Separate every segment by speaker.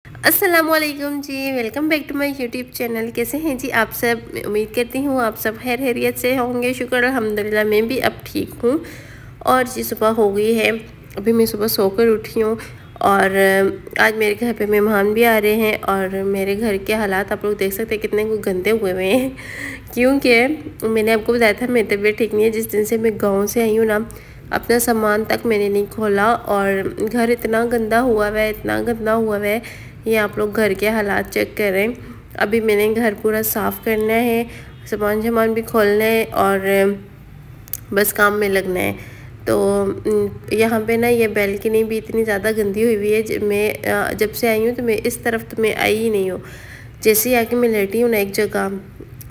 Speaker 1: अस्सलामुअलैकुम जी, welcome back to my YouTube channel. कैसे हैं जी आप सब? मैं उम्मीद करती हूँ आप सब खैर खैरियत से होंगे। शुक्र अल्हम्दुलिल्लाह मैं भी अब ठीक हूँ। और जी सुबह हो गई है, अभी मैं सुबह सोकर उठी हूँ। और आज मेरे घर पे मेहमान भी आ रहे हैं और मेरे घर के हालात आप लोग देख सकते हैं कितने गंदे हुए हुए हैं क्योंकि मैंने आपको बताया था मेरी तबीयत ठीक नहीं है। जिस दिन से मैं गाँव से आई हूँ ना, अपना सामान तक मैंने नहीं खोला और घर इतना गंदा हुआ हुआ है, इतना गंदा हुआ हुआ है। ये आप लोग घर के हालात चेक करें। अभी मैंने घर पूरा साफ़ करना है, सामान भी खोलना है और बस काम में लगना है। तो यहाँ पे ना ये बैल्कनी भी इतनी ज़्यादा गंदी हुई हुई है। मैं जब से आई हूँ तो मैं इस तरफ तो मैं आई ही नहीं हूँ। जैसे ही आके मैं लेटी हूँ ना एक जगह,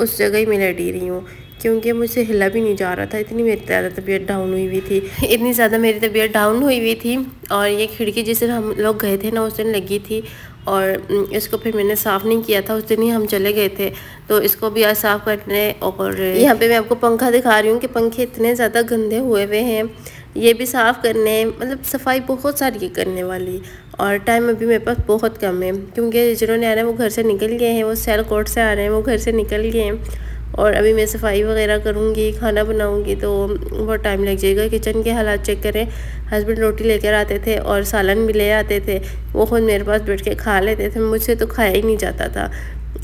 Speaker 1: उस जगह ही मैं लेटी रही हूँ क्योंकि मुझसे हिला भी नहीं जा रहा था। इतनी मेरी ज़्यादा तबीयत डाउन हुई हुई थी, इतनी ज़्यादा मेरी तबीयत डाउन हुई हुई थी। और ये खिड़की जिस दिन हम लोग गए थे ना उस दिन लगी थी और इसको फिर मैंने साफ़ नहीं किया था। उस दिन ही हम चले गए थे, तो इसको भी आज साफ़ करने। और यहाँ पे मैं आपको पंखा दिखा रही हूँ कि पंखे इतने ज़्यादा गंदे हुए हुए हैं, ये भी साफ़ करने। मतलब सफाई बहुत सारी करने वाली और टाइम अभी मेरे पास बहुत कम है क्योंकि जिन्होंने आना है वो घर से निकल गए हैं, वो सियालकोट से आ रहे हैं, वो घर से निकल गए हैं। और अभी मैं सफाई वगैरह करूँगी, खाना बनाऊँगी तो बहुत टाइम लग जाएगा। किचन के हालात चेक करें। हस्बैंड रोटी लेकर आते थे और सालन भी ले आते थे, वो खुद मेरे पास बैठ के खा लेते थे, मुझसे तो खाया ही नहीं जाता था।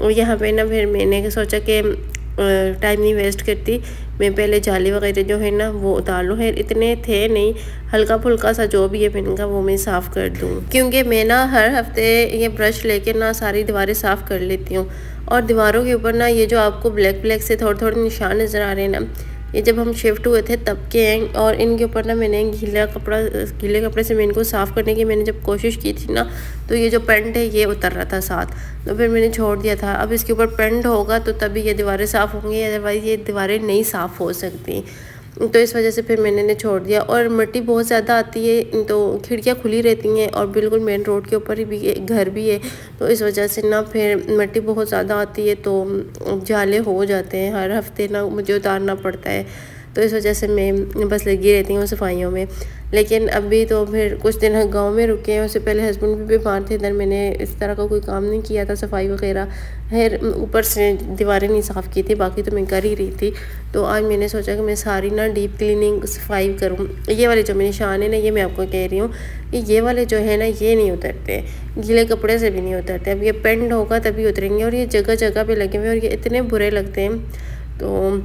Speaker 1: और यहाँ पे ना फिर मैंने सोचा कि टाइम नहीं वेस्ट करती, मैं पहले जाली वगैरह जो है ना वो उतार लूँ। है इतने थे नहीं, हल्का फुल्का सा जो भी है मैंने कहा वो मैं साफ़ कर दूँ क्योंकि मैं ना हर हफ्ते ये ब्रश लेके ना सारी दीवारें साफ़ कर लेती हूँ। और दीवारों के ऊपर ना ये जो आपको ब्लैक ब्लैक से थोड़े थोड़े निशान नज़र आ रहे हैं ना, ये जब हम शिफ्ट हुए थे तब के हैं। और इनके ऊपर ना मैंने गीले कपड़े से मैं इनको साफ़ करने की मैंने जब कोशिश की थी ना, तो ये जो पेंट है ये उतर रहा था साथ, तो फिर मैंने छोड़ दिया था। अब इसके ऊपर पेंट होगा तो तभी ये दीवारें साफ़ होंगी, अदरवाइज़ ये दीवारें नहीं साफ़ हो सकती। तो इस वजह से फिर मैंने छोड़ दिया। और मिट्टी बहुत ज़्यादा आती है तो खिड़कियाँ खुली रहती हैं और बिल्कुल मेन रोड के ऊपर ही भी घर भी है, तो इस वजह से ना फिर मिट्टी बहुत ज़्यादा आती है तो जाले हो जाते हैं। हर हफ्ते ना मुझे उतारना पड़ता है, तो इस वजह से मैं बस लगी रहती हूँ सफाइयों में। लेकिन अभी तो फिर कुछ दिन गांव में रुके हैं, उससे पहले हस्बैंड भी बीमार थे, इधर मैंने इस तरह का कोई काम नहीं किया था सफाई वगैरह। खैर ऊपर से दीवारें नहीं साफ़ की थी, बाकी तो मैं कर ही रही थी। तो आज मैंने सोचा कि मैं सारी ना डीप क्लीनिंग सफाई करूँ। ये वाले जो मेरे निशान है ना, ये मैं आपको कह रही हूँ कि ये वाले जो है ना ये नहीं उतरते, गीले कपड़े से भी नहीं उतरते। अब ये पेंट होगा तभी उतरेंगे और ये जगह जगह पे लगे हुए और ये इतने बुरे लगते हैं, तो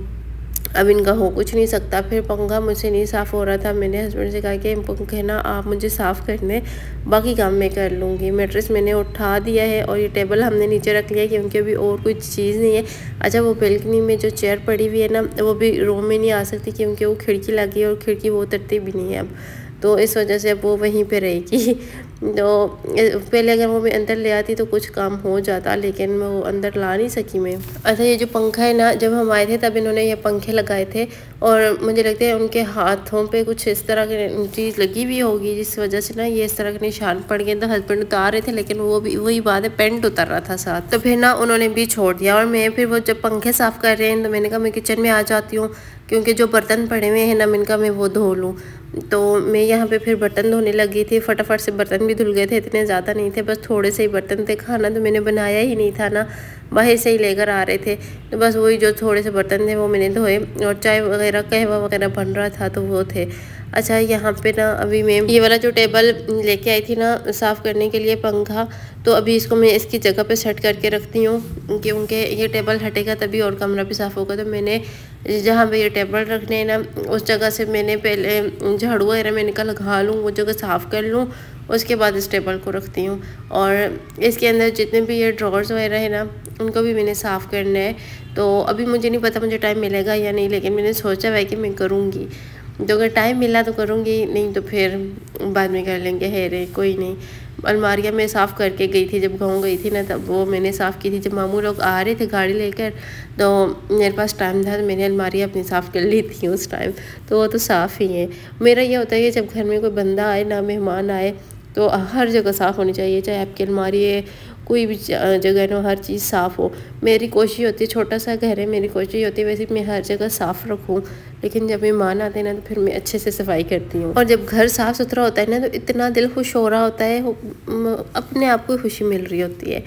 Speaker 1: अब इनका हो कुछ नहीं सकता। फिर पंखा मुझसे नहीं साफ़ हो रहा था, मैंने हस्बैंड से कहा कि पंखे ना आप मुझे साफ़ कर दें, बाकी काम मैं कर लूँगी। मैट्रेस मैंने उठा दिया है और ये टेबल हमने नीचे रख लिया क्योंकि अभी और कुछ चीज़ नहीं है। अच्छा, वो बेल्कनी में जो चेयर पड़ी हुई है ना, वो भी रूम में नहीं आ सकती क्योंकि वो खिड़की लगी है और खिड़की वो उतरती भी नहीं है अब, तो इस वजह से अब वो वहीं पे रहेगी। तो पहले अगर वो मैं अंदर ले आती तो कुछ काम हो जाता, लेकिन मैं वो अंदर ला नहीं सकी मैं। अच्छा, ये जो पंखा है ना, जब हम आए थे तब इन्होंने ये पंखे लगाए थे और मुझे लगता है उनके हाथों पे कुछ इस तरह की चीज़ लगी हुई होगी जिस वजह से ना ये इस तरह के निशान पड़ गए। तो हस्बैंड उतार रहे थे लेकिन वो भी वही बात है, पेंट उतर रहा था साथ, तो फिर ना उन्होंने भी छोड़ दिया। और मैं फिर वो जब पंखे साफ़ कर रहे हैं तो मैंने कहा मैं किचन में आ जाती हूँ क्योंकि जो बर्तन पड़े हुए हैं ना, मैंने कहा मैं वो धो लूँ। तो मैं यहाँ पे फिर बर्तन धोने लगी थी, फटाफट से बर्तन भी धुल गए थे, इतने ज़्यादा नहीं थे, बस थोड़े से ही बर्तन थे। खाना तो मैंने बनाया ही नहीं था ना, बाहर से ही लेकर आ रहे थे, तो बस वही जो थोड़े से बर्तन थे वो मैंने धोए। और चाय वगैरह कहवा वगैरह बन रहा था तो वो थे। अच्छा, यहाँ पे ना अभी मैं ये वाला जो टेबल लेके आई थी ना साफ़ करने के लिए पंखा, तो अभी इसको मैं इसकी जगह पे सेट करके रखती हूँ क्योंकि ये टेबल हटेगा तभी और कमरा भी साफ़ होगा। तो मैंने जहाँ पे ये टेबल रखने हैं ना, उस जगह से मैंने पहले झाड़ू वगैरह मैंने कहा लगा लूँ, वो जगह साफ़ कर लूँ, उसके बाद इस टेबल को रखती हूँ। और इसके अंदर जितने भी ये ड्रॉर्स वगैरह है ना, उनको भी मैंने साफ़ करना है। तो अभी मुझे नहीं पता मुझे टाइम मिलेगा या नहीं, लेकिन मैंने सोचा है कि मैं करूँगी। तो अगर टाइम मिला तो करूँगी, नहीं तो फिर बाद में कर लेंगे। है रे कोई नहीं। अलमारियाँ मैं साफ़ करके गई थी, जब गाँव गई थी ना तब वो मैंने साफ़ की थी। जब मामू लोग आ रहे थे गाड़ी लेकर तो मेरे पास टाइम था तो मैंने अलमारियाँ अपनी साफ़ कर ली थी उस टाइम, तो वो तो साफ़ ही है। मेरा ये होता है कि जब घर में कोई बंदा आए ना, मेहमान आए, तो हर जगह साफ़ होनी चाहिए, चाहे आपकी अलमारी है, कोई भी जगह ना, हर चीज़ साफ़ हो। मेरी कोशिश होती है, छोटा सा घर है, मेरी कोशिश होती है वैसे मैं हर जगह साफ़ रखूँ, लेकिन जब मेहमान आते हैं ना तो फिर मैं अच्छे से सफाई करती हूँ। और जब घर साफ़ सुथरा होता है ना तो इतना दिल खुश हो रहा होता है, अपने आप को खुशी मिल रही होती है।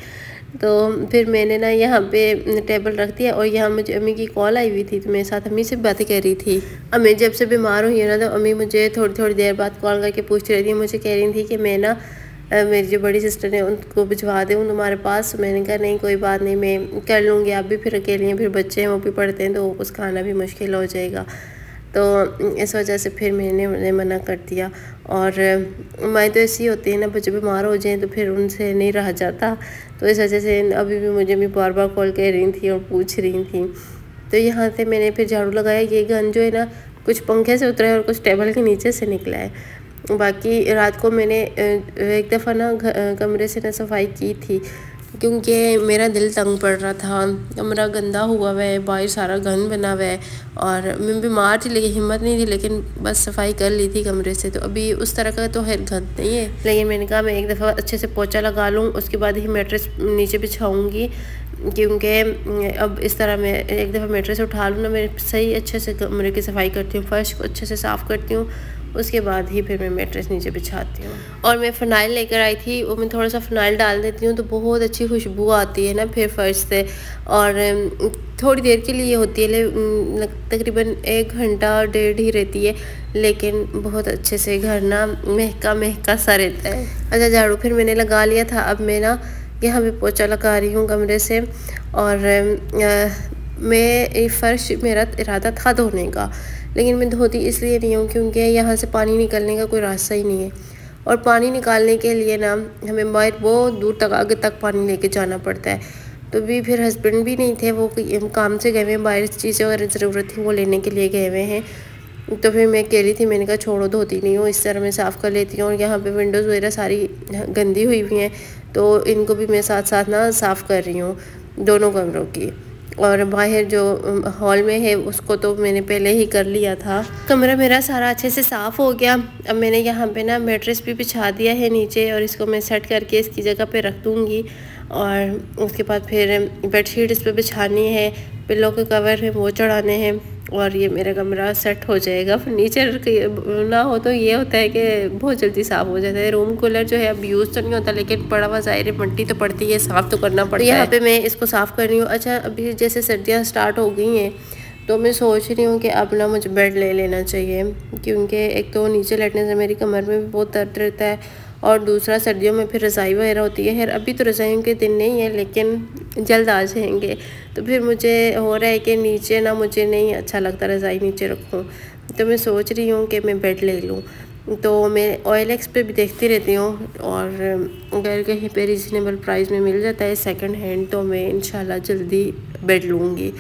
Speaker 1: तो फिर मैंने ना यहाँ पे टेबल रख दिया और यहाँ मुझे अम्मी की कॉल आई हुई थी, तो मेरे साथ अम्मी से बातें कर रही थी। अम्मी जब से बीमार हुई है ना तो अम्मी मुझे थोड़ी थोड़ी देर बाद कॉल करके पूछ रही थी, मुझे कह रही थी कि मैं ना मेरी जो बड़ी सिस्टर है उनको भिजवा दूँ तुम्हारे पास। मैंने कहा नहीं कोई बात नहीं, मैं कर लूँगी, आप भी फिर अकेली हैं, फिर बच्चे हैं वो भी पढ़ते हैं तो कुछ खाना भी मुश्किल हो जाएगा। तो इस वजह से फिर मैंने मना कर दिया। और मैं तो ऐसी होती है ना, बच्चे बीमार हो जाएं तो फिर उनसे नहीं रहा जाता, तो इस वजह से अभी भी मुझे भी बार बार कॉल कर रही थी और पूछ रही थी। तो यहाँ से मैंने फिर झाड़ू लगाया। ये गन जो है ना कुछ पंखे से उतरा है और कुछ टेबल के नीचे से निकला है। बाकी रात को मैंने एक दफ़ा ना कमरे से ना सफाई की थी, क्योंकि मेरा दिल तंग पड़ रहा था, कमरा गंदा हुआ हुआ है, बाहर सारा गंद बना हुआ है और मैं बीमार थी लेकिन हिम्मत नहीं थी, लेकिन बस सफाई कर ली थी कमरे से। तो अभी उस तरह का तो खैर गंद नहीं है, लेकिन मैंने कहा मैं एक दफ़ा अच्छे से पोछा लगा लूँ, उसके बाद ही मैट्रेस नीचे बिछाऊँगी, क्योंकि अब इस तरह मैं एक दफ़ा मैट्रेस उठा लूँ ना, मैं सही अच्छे से कमरे की सफाई करती हूँ, फर्श को अच्छे से साफ़ करती हूँ, उसके बाद ही फिर मैं मैट्रेस नीचे बिछाती हूँ। और मैं फ़नाइल लेकर आई थी, वो मैं थोड़ा सा फ़नाइल डाल देती हूँ तो बहुत अच्छी खुशबू आती है ना फिर फर्श से। और थोड़ी देर के लिए होती है, तकरीबन 1 घंटा 1.5 ही रहती है, लेकिन बहुत अच्छे से घर ना महका महका सा रहता है। अच्छा झाड़ू फिर मैंने लगा लिया था, अब मैं ना यहाँ पे पोछा लगा रही हूँ कमरे से। और मैं फ़र्श मेरा इरादा था धोने का, लेकिन मैं धोती इसलिए नहीं हूँ क्योंकि यहाँ से पानी निकलने का कोई रास्ता ही नहीं है, और पानी निकालने के लिए ना हमें बाहर बहुत दूर तक आगे तक पानी लेके जाना पड़ता है। तो भी फिर हस्बैंड भी नहीं थे, वो काम से गए हुए हैं, बाहर चीज़ें अगर ज़रूरत थी वो लेने के लिए गए हुए हैं। तो फिर मैं अकेली थी, मैंने कहा छोड़ो धोती नहीं हूँ, इस तरह मैं साफ़ कर लेती हूँ। और यहाँ पे विंडोज़ वगैरह सारी गंदी हुई हुई हैं, तो इनको भी मैं साथ साथ ना साफ़ कर रही हूँ दोनों कमरों की। और बाहर जो हॉल में है उसको तो मैंने पहले ही कर लिया था। कमरा मेरा सारा अच्छे से साफ़ हो गया। अब मैंने यहाँ पे ना मैट्रेस भी बिछा दिया है नीचे, और इसको मैं सेट करके इसकी जगह पे रख दूँगी। और उसके बाद फिर बेडशीट इस पर बिछानी है, पिल्लो के कवर है वो चढ़ाने हैं, और ये मेरा कमरा सेट हो जाएगा। फर्नीचर ना हो तो ये होता है कि बहुत जल्दी साफ़ हो जाता है। रूम कूलर जो है अब यूज़ तो नहीं होता, लेकिन पड़ा हुआ ज़ाहिर है, मिट्टी तो पड़ती है, साफ़ तो करना पड़ता है। यहाँ पे मैं इसको साफ़ कर रही हूँ। अच्छा अभी जैसे सर्दियाँ स्टार्ट हो गई हैं तो मैं सोच रही हूँ कि अब ना मुझे बेड ले लेना चाहिए, क्योंकि एक तो नीचे लेटने से मेरी कमर में भी बहुत दर्द रहता है, और दूसरा सर्दियों में फिर रज़ाई वगैरह होती है। खैर अभी तो रज़ाइयों के दिन नहीं है, लेकिन जल्द आ जाएंगे। तो फिर मुझे हो रहा है कि नीचे ना मुझे नहीं अच्छा लगता रज़ाई नीचे रखूँ, तो मैं सोच रही हूँ कि मैं बेड ले लूँ। तो मैं OLX पे भी देखती रहती हूँ, और अगर कहीं पे रीज़नेबल प्राइस में मिल जाता है सेकंड हैंड तो मैं इंशाल्लाह जल्दी बेड लूँगी।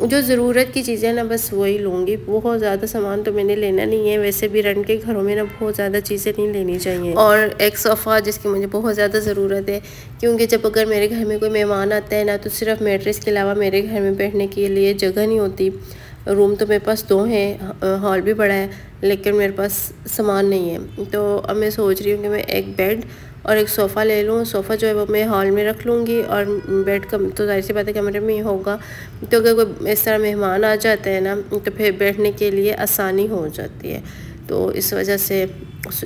Speaker 1: जो ज़रूरत की चीज़ें ना बस वही लूँगी, बहुत ज़्यादा सामान तो मैंने लेना नहीं है। वैसे भी रेंट के घरों में ना बहुत ज़्यादा चीज़ें नहीं लेनी चाहिए। और एक सोफ़ा जिसकी मुझे बहुत ज़्यादा ज़रूरत है, क्योंकि जब अगर मेरे घर में कोई मेहमान आता है ना तो सिर्फ मैट्रेस के अलावा मेरे घर में बैठने के लिए जगह नहीं होती। रूम तो मेरे पास 2 हैं, हॉल भी बड़ा है, लेकिन मेरे पास सामान नहीं है। तो अब मैं सोच रही हूँ कि मैं एक बेड और एक सोफ़ा ले लूँ। सोफ़ा जो है वो मैं हॉल में रख लूँगी, और बेड कम तो जाहिर सी बात है कमरे में ही होगा। तो अगर कोई इस तरह मेहमान आ जाते हैं ना तो फिर बैठने के लिए आसानी हो जाती है। तो इस वजह से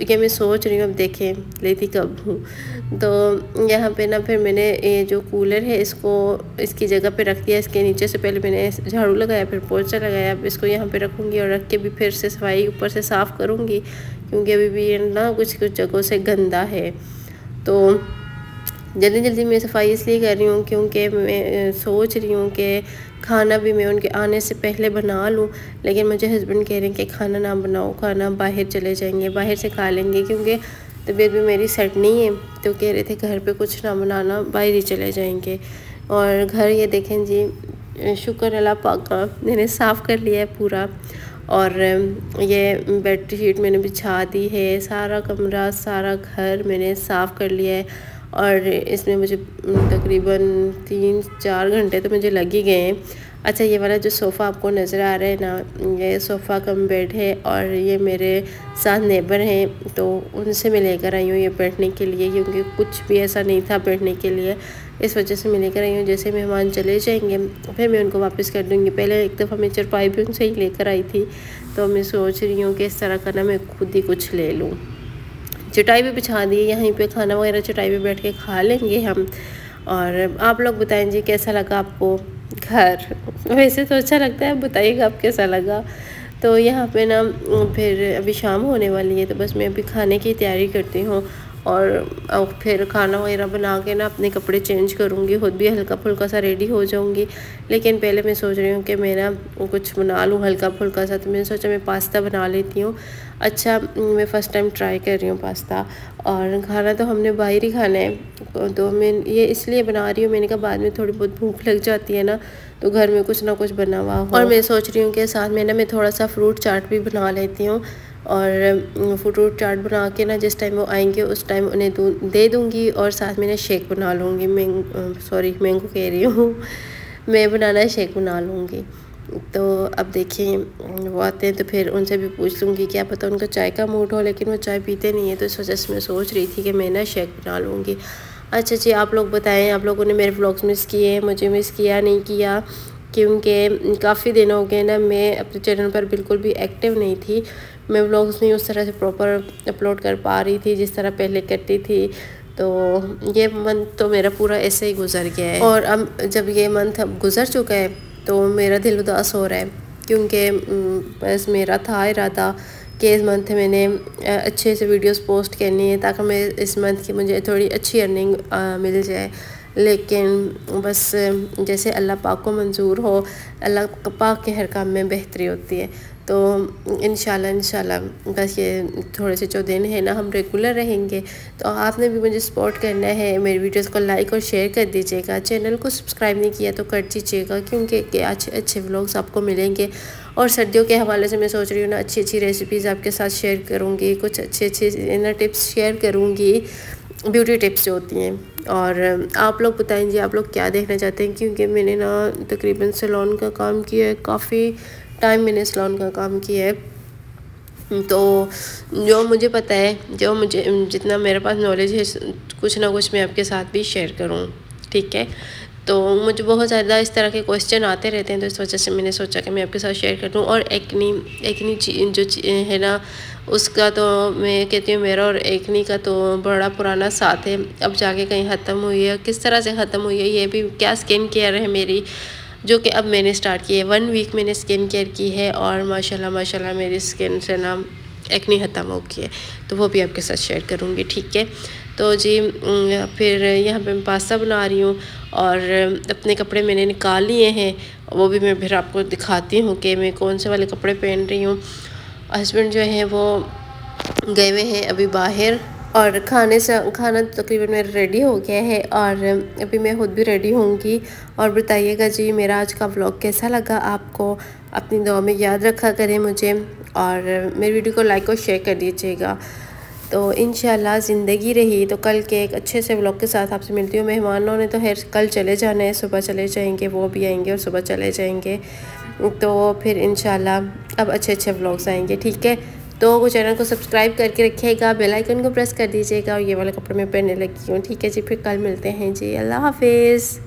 Speaker 1: ये मैं सोच रही हूँ, अब देखें लेती कब हूँ। तो यहाँ पे ना फिर मैंने ये जो कूलर है इसको इसकी जगह पे रख दिया। इसके नीचे से पहले मैंने झाड़ू लगाया, फिर पोछा लगाया। अब इसको यहाँ पे रखूँगी और रख के भी फिर से सफाई ऊपर से साफ़ करूँगी, क्योंकि अभी भी ये ना कुछ जगहों से गंदा है। तो जल्दी जल्दी मैं सफाई इसलिए कर रही हूँ क्योंकि मैं सोच रही हूँ कि खाना भी मैं उनके आने से पहले बना लूँ, लेकिन मुझे हस्बैंड कह रहे हैं कि खाना ना बनाओ, खाना बाहर चले जाएंगे, बाहर से खा लेंगे, क्योंकि तबीयत भी मेरी सेट नहीं है। तो कह रहे थे घर पे कुछ ना बनाना, बाहर ही चले जाएंगे। और घर ये देखें जी, शुक्र अल्लाह पाक का मैंने साफ़ कर लिया है पूरा। और ये बेड शीट मैंने बिछा दी है, सारा कमरा सारा घर मैंने साफ़ कर लिया है। और इसमें मुझे तकरीबन 3-4 घंटे तो मुझे लग ही गए हैं। अच्छा, ये वाला जो सोफ़ा आपको नज़र आ रहा है ना, ये सोफ़ा कम बेड है और ये मेरे साथ नेबर हैं, तो उनसे मैं लेकर आई हूँ ये बैठने के लिए, क्योंकि कुछ भी ऐसा नहीं था बैठने के लिए, इस वजह से मैं लेकर आई हूँ। जैसे मेहमान चले जाएंगे फिर मैं उनको वापस कर दूँगी। पहले एक दफ़ा मैं चारपाई भी उनसे ही लेकर आई थी, तो मैं सोच रही हूँ कि इस तरह का ना मैं खुद ही कुछ ले लूँ। चटाई भी बिछा दी, यहीं पे खाना वगैरह चटाई पे बैठ के खा लेंगे हम। और आप लोग बताएं जी कैसा लगा आपको घर? वैसे तो अच्छा लगता है, बताइएगा आप कैसा लगा। तो यहाँ पे ना फिर अभी शाम होने वाली है, तो बस मैं अभी खाने की तैयारी करती हूँ और फिर खाना वगैरह बना के ना अपने कपड़े चेंज करूँगी, खुद भी हल्का फुल्का सा रेडी हो जाऊँगी। लेकिन पहले मैं सोच रही हूँ कि मैं ना कुछ बना लूँ हल्का फुल्का सा, तो मैंने सोचा मैं पास्ता बना लेती हूँ। अच्छा, मैं फ़र्स्ट टाइम ट्राई कर रही हूँ पास्ता, और खाना तो हमने बाहर ही खाना है, तो मैं ये इसलिए बना रही हूँ। मैंने कहा बाद में थोड़ी बहुत भूख लग जाती है ना, तो घर में कुछ ना कुछ बना हुआ हो। और मैं सोच रही हूँ कि साथ में ना मैं थोड़ा सा फ्रूट चाट भी बना लेती हूँ, और फ्रूट चाट बना के ना जिस टाइम वो आएंगे उस टाइम उन्हें दे दूँगी, और साथ में ना शेक बना लूँगी। मैंगो कह रही हूँ मैं बनाना शेक बना लूँगी। तो अब देखिए वो आते हैं तो फिर उनसे भी पूछ लूँगी, क्या पता उनका चाय का मूड हो, लेकिन वो चाय पीते नहीं है, तो इस वजह से मैं सोच रही थी कि मैं ना शेक बना लूँगी। अच्छा जी, आप लोग बताएं, आप लोगों ने मेरे व्लॉग्स मिस किए, मुझे मिस किया नहीं किया? क्योंकि काफ़ी दिन हो गए ना मैं अपने चैनल पर बिल्कुल भी एक्टिव नहीं थी, मैं व्लॉग्स नहीं उस तरह से प्रॉपर अपलोड कर पा रही थी जिस तरह पहले करती थी। तो ये मंथ तो मेरा पूरा ऐसे ही गुजर गया है, और अब जब ये मंथ अब गुजर चुका है तो मेरा दिल उदास हो रहा है, क्योंकि बस मेरा था इरादा कि इस मंथ मैंने अच्छे से वीडियोस पोस्ट करनी है, ताकि मैं इस मंथ की मुझे थोड़ी अच्छी अर्निंग मिल जाए। लेकिन बस जैसे अल्लाह पाक को मंजूर हो, अल्लाह पाक के हर काम में बेहतरी होती है। तो इंशाल्लाह बस ये थोड़े से जो दिन है ना हम रेगुलर रहेंगे। तो आपने भी मुझे सपोर्ट करना है, मेरी वीडियोस को लाइक और शेयर कर दीजिएगा, चैनल को सब्सक्राइब नहीं किया तो कर दीजिएगा, क्योंकि अच्छे अच्छे व्लॉग्स आपको मिलेंगे। और सर्दियों के हवाले से मैं सोच रही हूँ ना अच्छी अच्छी रेसिपीज़ आपके साथ शेयर करूँगी, कुछ अच्छे ना टिप्स शेयर करूँगी, ब्यूटी टिप्स जो होती हैं। और आप लोग बताएं जी आप लोग क्या देखना चाहते हैं, क्योंकि मैंने ना तकरीबन सैलून का काम किया है, काफ़ी टाइम मैंने सैलून का काम किया है। तो जो मुझे पता है, जो मुझे जितना मेरे पास नॉलेज है, कुछ ना कुछ मैं आपके साथ भी शेयर करूँ, ठीक है। तो मुझे बहुत ज़्यादा इस तरह के क्वेश्चन आते रहते हैं, तो इस वजह से मैंने सोचा कि मैं आपके साथ शेयर कर दूँ। और एक्नी जो है ना, उसका तो मैं कहती हूँ मेरा और एक्नी का तो बड़ा पुराना साथ है, अब जाके कहीं ख़त्म हुई है, किस तरह से ख़त्म हुई है, ये भी क्या स्किन केयर है मेरी, जो कि अब मैंने स्टार्ट की है। 1 वीक मैंने स्किन केयर की है, और माशाल्लाह मेरी स्किन से ना एक्नी ख़त्म हो गई है, तो वो भी आपके साथ शेयर करूँगी, ठीक है। तो जी फिर यहाँ पे मैं पास्ता बना रही हूँ, और अपने कपड़े मैंने निकाल लिए हैं, वो भी मैं फिर आपको दिखाती हूँ कि मैं कौन से वाले कपड़े पहन रही हूँ। हस्बैंड जो है वो गए हुए हैं अभी बाहर, और खाना तकरीबन मेरा रेडी हो गया है, और अभी मैं खुद भी रेडी होंगी। और बताइएगा जी मेरा आज का व्लॉग कैसा लगा आपको, अपनी दुआ में याद रखा करें मुझे, और मेरी वीडियो को लाइक और शेयर कर दीजिएगा। तो इंशाल्लाह ज़िंदगी रही तो कल के एक अच्छे से व्लॉग के साथ आपसे मिलती हूँ। मेहमानों ने तो खैर कल चले जाना है, सुबह चले जाएंगे, वो भी आएंगे और सुबह चले जाएंगे, तो फिर इंशाल्लाह अब अच्छे अच्छे व्लॉग्स आएंगे, ठीक है। तो चैनल को सब्सक्राइब करके रखिएगा, बेल आइकन को प्रेस कर दीजिएगा, और ये वाले कपड़े में पहनने लगी हूँ, ठीक है जी। फिर कल मिलते हैं जी, अल्लाह हाफिज़।